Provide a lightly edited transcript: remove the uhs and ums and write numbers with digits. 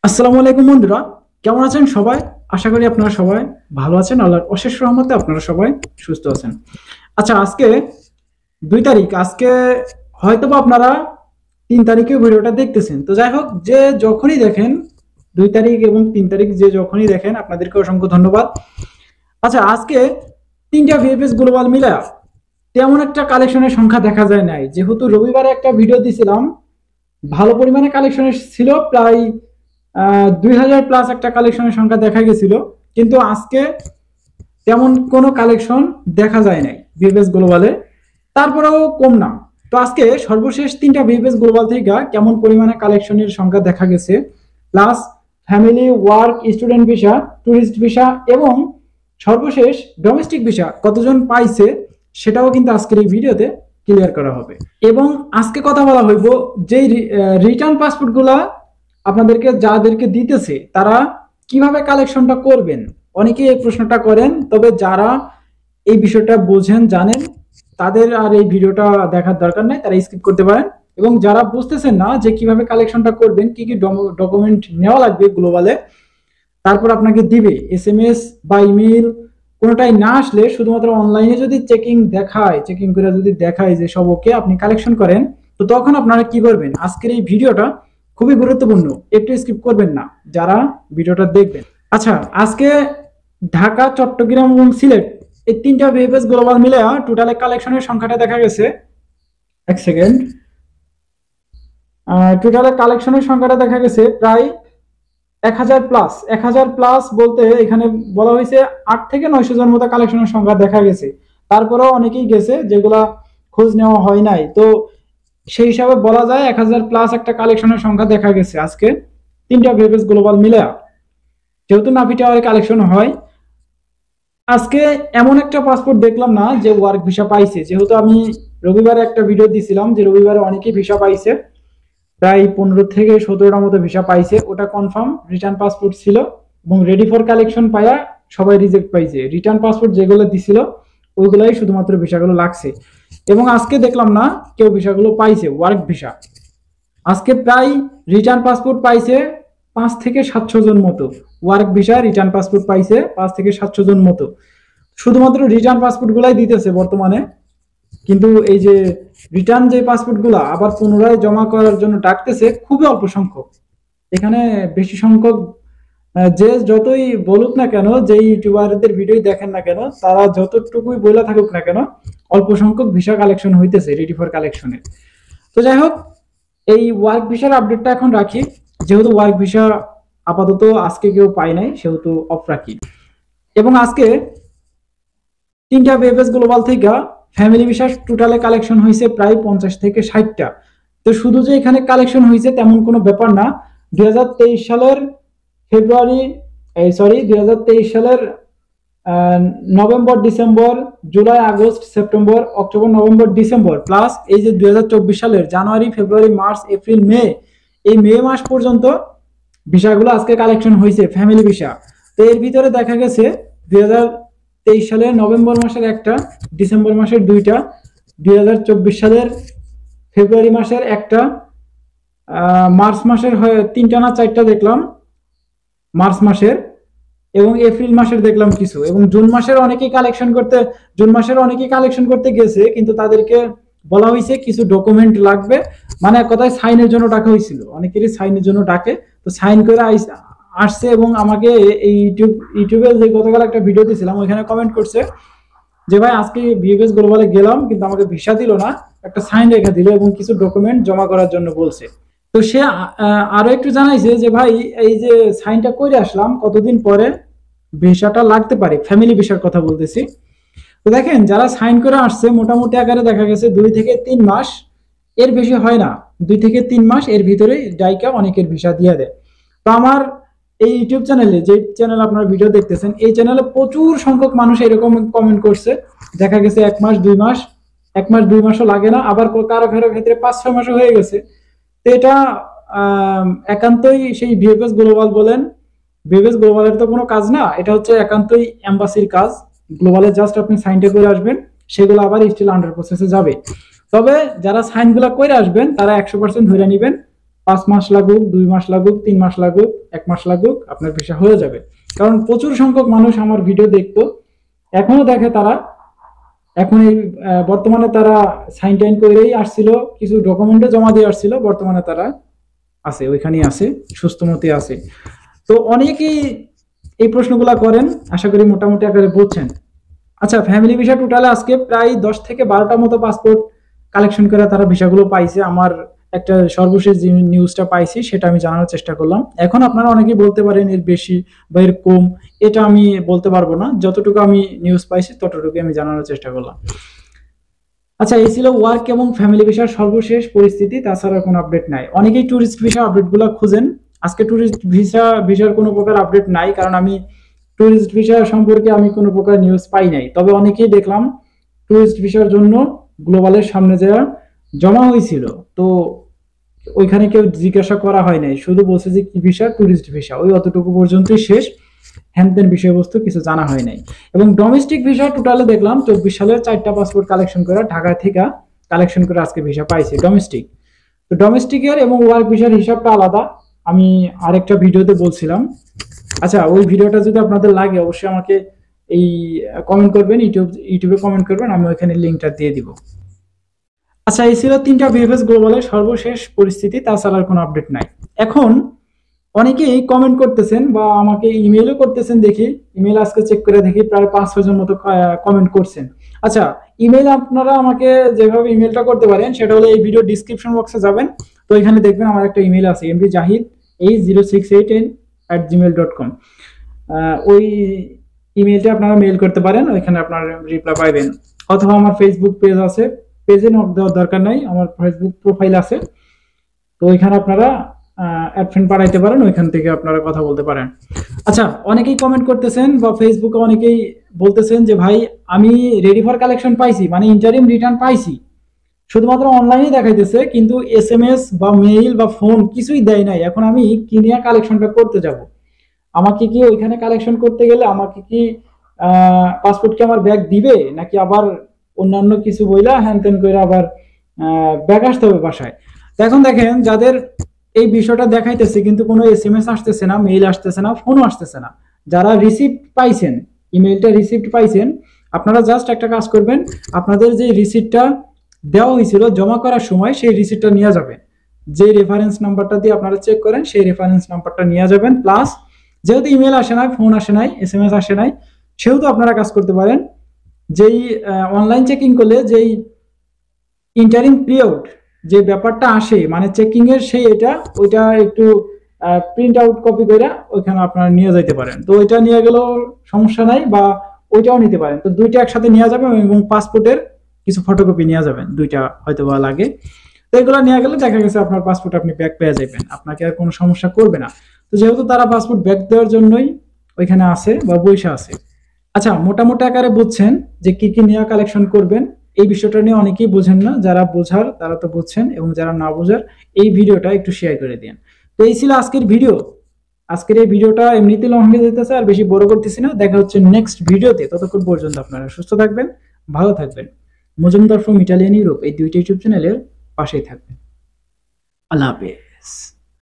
আসসালামু আলাইকুম বন্ধুরা, কেমন আছেন সবাই? আশা করি আপনারা সবাই ভালো আছেন। আল্লাহর অশেষ রহমতে আপনারা সবাই সুস্থ আছেন। আচ্ছা, আজকে 2 তারিখ। আজকে হয়তোবা আপনারা 3 তারিখে ভিডিওটা দেখতেছেন। তো যাই হোক, যে যখনই দেখেন, 2 তারিখ এবং 3 তারিখ যে যখনই দেখেন, আপনাদেরকে অসংখ্য ধন্যবাদ। আচ্ছা, আজকে তিনটা ভিএফএস গ্লোবাল মিলা তেমন একটা কালেকশনের সংখ্যা দেখা যায় নাই। যেহেতু রবিবারে একটা ভিডিও দিছিলাম, ভালো পরিমাণে কালেকশন ছিল, প্রায় 2000 প্লাস একটা কালেকশনের সংখ্যা দেখা গেছিল। কিন্তু আজকে তেমন কোনো কালেকশন দেখা যায় নাই ভিএফএস গ্লোবালে, তারপরেও কম না। তো আজকে সর্বশেষ তিনটা ভিএফএস গ্লোবাল থেকে কেমন পরিমাণে কালেকশনের সংখ্যা দেখা গেছে, plus family, work, student visa, tourist visa এবং সর্বশেষ ডোমেস্টিক ভিসা কতজন পাইছে, সেটাও কিন্তু আজকের এই ভিডিওতে ক্লিয়ার করা হবে। এবং আজকে কথা বলা হইব যে রিটার্ন পাসপোর্ট গুলা আপনাদেরকে যাদেরকে দিতেছে তারা কিভাবে কালেকশনটা করবেন। অনেকে এই প্রশ্নটা করেন, তবে যারা এই বিষয়টা বোঝেন, জানেন, তাদের আর এই ভিডিওটা দেখার দরকার নাই, তারা স্কিপ করতে পারেন। এবং যারা বুঝতেছেন না যে কিভাবে কালেকশনটা করবেন, কি কি ডকুমেন্ট নেওয়া লাগবে গ্লোবালে, তারপর আপনাকে দিবে এসএমএস বা ইমেইল, কোনোটাই না আসলে শুধুমাত্র অনলাইনে যদি চেকিং করে যদি দেখায় যে সব ওকে, আপনি কালেকশন করেন, তো তখন আপনারা কি করবেন। আজকের এই ভিডিওটা খুবই গুরুত্বপূর্ণ, একটু স্কিপ করবেন না যারা ভিডিওটা দেখবেন। আচ্ছা, আজকে ঢাকা, চট্টগ্রাম এবং সিলেট এই তিনটা ভিএফএস গ্লোবাল মিলে টোটালে কালেকশনের সংখ্যাটা দেখা গেছে, এক সেকেন্ড, টোটালে কালেকশনের সংখ্যাটা দেখা গেছে প্রায় 1000 প্লাস। 1000 প্লাস বলতে এখানে বলা হয়েছে 8 থেকে 900 জন মতো কালেকশনের সংখ্যা দেখা গেছে। তারপরেও অনেকেই গেছে যেগুলা খোঁজ নেওয়া হয় নাই। তো সেই হিসাবে বলা যায় 1000 প্লাস একটা কালেকশনের সংখ্যা দেখা গেছে আজকে তিনটা ভিএফএস গ্লোবাল মিলে। যেহেতু নাভি টাওয়ারে কালেকশন হয়, আজকে এমন একটা পাসপোর্ট দেখলাম না যে ওয়ার্ক ভিসা পাইছে। যেহেতু আমি রবিবারে একটা ভিডিও দিছিলাম যে রবিবারে অনেকেই ভিসা পাইছে, প্রায় 15 থেকে 17টা মতো ভিসা পাইছে, ওটা কনফার্ম রিটার্ন পাসপোর্ট ছিল। এবং রেডি ফর কালেকশন পাইয়া সবাই রিজেক্ট পাইছে। রিটার্ন পাসপোর্ট যেগুলো দিছিল ওইগুলাই শুধুমাত্র ভিসাগুলো লাগছে। এবং আজকে দেখলাম না কেউ ভিসাগুলো পাইছে ওয়ার্ক ভিসা। আজকে প্রায় রিটার্ন পাসপোর্ট পাইছে 5 থেকে 700 জন মতো। ওয়ার্ক ভিসা রিটার্ন পাসপোর্ট পাইছে 5 থেকে 700 জন মতো। শুধুমাত্র রিটার্ন পাসপোর্ট গুলাই দিতেছে বর্তমানে। কিন্তু এই যে রিটার্ন যে পাসপোর্ট গুলা আবার পুনরায় জমা করার জন্য ডাকতেছে খুবই অল্প সংখ্যক। এখানে বেশি সংখ্যক যে যতই বলুক না কেন, যে ইউটিউবারদের ভিডিও দেখেন না কেন, তারা যতটুকুই বলে থাকুক না কেন, অল্প সংখ্যক ভিসা কালেকশন হইতেছে রেডি ফর কালেকশনের। তো যাই হোক, এই ওয়ার্ক ভিসার আপডেটটা এখন রাখি। যেহেতু ওয়ার্ক ভিসা আপাতত আজকে কেউ পায় নাই, সেহেতু অফ রাখি। এবং আজকে তিনটা ভিএফএস গ্লোবাল থেকে ফ্যামিলি ভিসা টোটালে কালেকশন হয়েছে প্রায় 50 থেকে 60টা। তো শুধু যে এখানে কালেকশন হয়েছে তেমন কোনো ব্যাপার না। 2023 সালের ফেব্রুয়ারি, সরি, 2023 সালের November, December, July, August, September, October, November, December, plus এই যে 2024 সালের জানুয়ারি, ফেব্রুয়ারি, মার্চ, এপ্রিল, মে, এই মে মাস পর্যন্ত ভিসাগুলো আজকে কালেকশন হয়েছে ফ্যামিলি ভিসা। তো এর ভিতরে দেখা গেছে 2023 সালের নভেম্বর মাসের একটা, ডিসেম্বর মাসের দুইটা, 2024 সালের ফেব্রুয়ারি মাসের একটা, মার্চ মাসের তিনটা না চারটা দেখলাম মার্চ মাসের, এবং এপ্রিল মাসের দেখলাম কিছু, এবং জুন মাসের অনেকেই কালেকশন করতে গেছে, কিন্তু তাদেরকে বলা হয়েছে কিছু ডকুমেন্ট লাগবে। মানে এক কথায় সাইনের জন্য ডাকা হয়েছিল, অনেকেরই সাইনের জন্য ডাকে। তো সাইন করে আসছে। এবং আমাকে এই ইউটিউবে যে গতকাল একটা ভিডিও দিয়েছিলাম ওইখানে কমেন্ট করছে যে ভাই, আজকে ভিএফএস গ্লোবালে গেলাম কিন্তু আমাকে ভিসা দিল না, একটা সাইন রেখা দিল এবং কিছু ডকুমেন্ট জমা করার জন্য বলছে। তো সে আরো একটু জানাইছে যে ভাই, এই যে সাইনটা করে আসলাম, কতদিন পরে ভিসাটা লাগতে পারে, ফ্যামিলি ভিসার কথা বলতেছি। তো দেখেন, যারা সাইন করে আসছে মোটামুটি আকারে দেখা গেছে 2 থেকে 3 মাস, এর বেশি হয় না। 2 থেকে 3 মাস এর ভিতরে ডাইকা অনেকের ভিসা দিয়ে দেয়। তো আমার এই ইউটিউব চ্যানেলে, যে চ্যানেল আপনারা ভিডিও দেখতেছেন, এই চ্যানেলে প্রচুর সংখ্যক মানুষ এরকম কমেন্ট করছে। দেখা গেছে 1 মাস 2 মাস, 1 মাস 2 মাসও লাগে না, আবার কারো কারো ক্ষেত্রে 5-6 মাসও হয়ে গেছে। তো এটা একান্তই সেই ভিএফএস গ্লোবাল বলেন, ভিএফএস গ্লোবালের তো কোনো কাজ না, এটা হচ্ছে একান্তই এম্বাসির কাজ। গ্লোবালে জাস্ট আপনি সাইনটা করে আসবেন, সেগুলো আবার স্টিল আন্ডার প্রসেসে যাবে। তবে যারা সাইনগুলো করে আসবেন তারা 100% ধরে নেবেন 5 মাস লাগুক, 2 মাস লাগুক, 3 মাস লাগুক, 1 মাস লাগুক, আপনার ভিসা হয়ে যাবে। কারণ প্রচুর সংখ্যক মানুষ আমার ভিডিও দেখতো, এখনো দেখে তারা। এখন এই বর্তমানে তারা সাইন টাইন করেই আসছিল, কিছু ডকুমেন্টও জমা দিয়ে আসছিল, বর্তমানে তারা আছে, ওইখানেই আছে, সুস্থ মতে আছে। তো অনেকেই এই প্রশ্নগুলা করেন, আশা করি মোটামুটি আকারে বুঝছেন। আচ্ছা, ফ্যামিলি ভিসা টোটালে আজকে প্রায় 10 থেকে 12টা মতো পাসপোর্ট কালেকশন করে তারা ভিসাগুলো পাইছে। আমার একটা সর্বশেষ যে নিউজটা পাইছি সেটা আমি জানানোর চেষ্টা করলাম। এখন আপনারা অনেকেই বলতে পারেন এর বেশি বা এর কম, এটা আমি বলতে পারবো না, যতটুকু আমি নিউজ পাইছি ততটুকু আমি জানানোর চেষ্টা করলাম। আচ্ছা, এই ছিল ওয়ার্ক এবং ফ্যামিলি ভিসার সর্বশেষ পরিস্থিতি, তাছাড়া কোনো আপডেট নাই। অনেকেই ট্যুরিস্ট ভিসা আপডেটগুলো খুঁজেন, আজকে ট্যুরিস্ট ভিসার কোনো প্রকার আপডেট নাই, কারণ আমি ট্যুরিস্ট ভিসা সম্পর্কে আমি কোনো প্রকার নিউজ পাই নাই। তবে অনেকেই দেখলাম ট্যুরিস্ট ভিসার জন্য গ্লোবালের সামনে যাওয়া জমা হয়েছিল, তো ওইখানে কেউ জিজ্ঞাসা করা হয় নাই, শুধু বলছে যে কি ভিসা, ট্যুরিস্ট ভিসা, ওই অতটুকু পর্যন্তই শেষ, হ্যানতেন বিষয়বস্তু কিছু জানা হয় নাই। এবং ডোমেস্টিক ভিসা টোটালে দেখলাম 24 সালের 4টা পাসপোর্ট কালেকশন করে ঢাকা থেকে কালেকশন করে আজকে ভিসা পাইছে ডোমেস্টিক। তো ডোমেস্টিকের এবং ওয়ার্ক ভিসার হিসাবটা আলাদা, আমি আরেকটা ভিডিওতে বলছিলাম। আচ্ছা, ওই ভিডিওটা যদি আপনাদের লাগে অবশ্যই আমাকে এই কমেন্ট করবেন, ইউটিউবে কমেন্ট করবেন, আমি ওইখানে লিঙ্কটা দিয়ে দিব। আচ্ছা, এই ছিল 3টা ভিএফএস গ্লোবালের সর্বশেষ পরিস্থিতি, তাছাড়া আর কোনো আপডেট নাই। এখন অনেকেই কমেন্ট করতেছেন বা আমাকে ইমেইলও করতেছেন, দেখি ইমেইল আজকে চেক করে দেখি প্রায় 5-6 জন মতো কমেন্ট করছেন। আচ্ছা, ইমেইল আপনারা আমাকে যেভাবে ইমেইলটা করতে পারেন সেটা হলো এই ভিডিও ডিসক্রিপশন বক্সে যাবেন, তো এখানে দেখবেন আমার একটা ইমেইল আছে mdzahid0688@gmail.com। ওই ইমেইলটা আপনারা মেইল করতে পারেন, ওইখানে আপনারা রিপ্লাই পাবেন। অথবা আমার ফেসবুক পেজ আছে, পেজে নক দেওয়ার দরকার নাই, আমার ফেসবুক প্রোফাইল আছে, তো ওইখানে আপনারা অ্যাড ফ্রেন্ড পাঠাইতে পারেন, ওইখান থেকে আপনারা কথা বলতে পারেন। আচ্ছা, অনেকেই কমেন্ট করতেছেন বা ফেসবুকে অনেকেই বলতেছেন যে ভাই আমি রেডি ফর কালেকশন পাইছি, মানে ইন্টারিম রিটার্ন পাইছি, শুধুমাত্র অনলাইনে দেখাইতেছে, কিন্তু এসএমএস বা মেইল বা ফোন কিছুই দেয় নাই। এখন আমি কি নিয়ে কালেকশনটা করতে যাব? আমাকে কি ওইখানে কালেকশন করতে গেলে আমাকে কি পাসপোর্ট কি আমার ব্যাগ দিবে, নাকি আবার অন্যান্য কিছু বইলা হ্যান ত্যান করে আবার ব্যাগ আসতে হবে বাসায়? তো এখন দেখেন, যাদের এই বিষয়টা দেখাইতেছে কিন্তু কোনো এসএমএস আসতেছে না, মেইল আসতেছে না, ফোনও আসতেছে না, যারা রিসিপ্ট পাইছেন, ইমেইলটা রিসিপ্ট পাইছেন, আপনারা জাস্ট একটা কাজ করবেন, আপনাদের যে রিসিপ্টটা দেওয়া হয়েছিল জমা করার সময় সেই রিসিপ্টটা নিয়ে যাবেন, যে রেফারেন্স নাম্বারটা দিয়ে আপনারা চেক করেন সেই রেফারেন্স নাম্বারটা নিয়ে যাবেন। প্লাস যেহেতু ইমেল আসে নাই, ফোন আসে নাই, এসএমএস আসে নাই, সেহেতু আপনারা কাজ করতে পারেন, যেই অনলাইন চেকিং করলে যেই ইন্টারিম পিরিয়ড যে ব্যাপারটা আসে, মানে চেকিং এর সেই এটা ওইটা একটু প্রিন্ট আউট কপি করে ওইখানে আপনারা নিয়ে যেতে পারেন। তো ওইটা নিয়ে গেলেও সমস্যা নাই, বা ওইটাও নিতে পারেন। তো দুইটা একসাথে নিয়ে যাবেন, এবং পাসপোর্টের কিছু ফটোকপি নিয়ে যাবেন, দুইটা হয়তো বা লাগে। তো এগুলো নিয়ে গেলে দেখা গেছে আপনার পাসপোর্ট আপনি ব্যাক পেয়ে যাবেন, আপনাকে আর কোনো সমস্যা করবে না। তো যেহেতু তারা পাসপোর্ট ব্যাক দেওয়ার জন্যই ওইখানে আছে বা বৈশা আছে। আচ্ছা, মোটামুটি আকারে বুঝছেন যে কি কি নিয়ে কালেকশন করবেন। এই বিষয়টা নিয়ে অনেকেই বোঝেন না, যারা বোঝার তারা তো বুঝছেন, এবং যারা না বোঝার এই ভিডিওটা একটু শেয়ার করে দিন। তো এই ছিল আজকের ভিডিও। আজকের এই ভিডিওটা এমনিতে লং হয়ে যেতেছে, আর বেশি বড় করতেছি না। দেখা হচ্ছে নেক্সট ভিডিওতে, ততক্ষণ পর্যন্ত আপনারা সুস্থ থাকবেন, ভালো থাকবেন। মজুমদার ফ্রম ইটালিয়ান ইউরোপ এই দুইটা ইউটিউব চ্যানেলের পাশেই থাকবেন। আল্লাহ হাফেজ।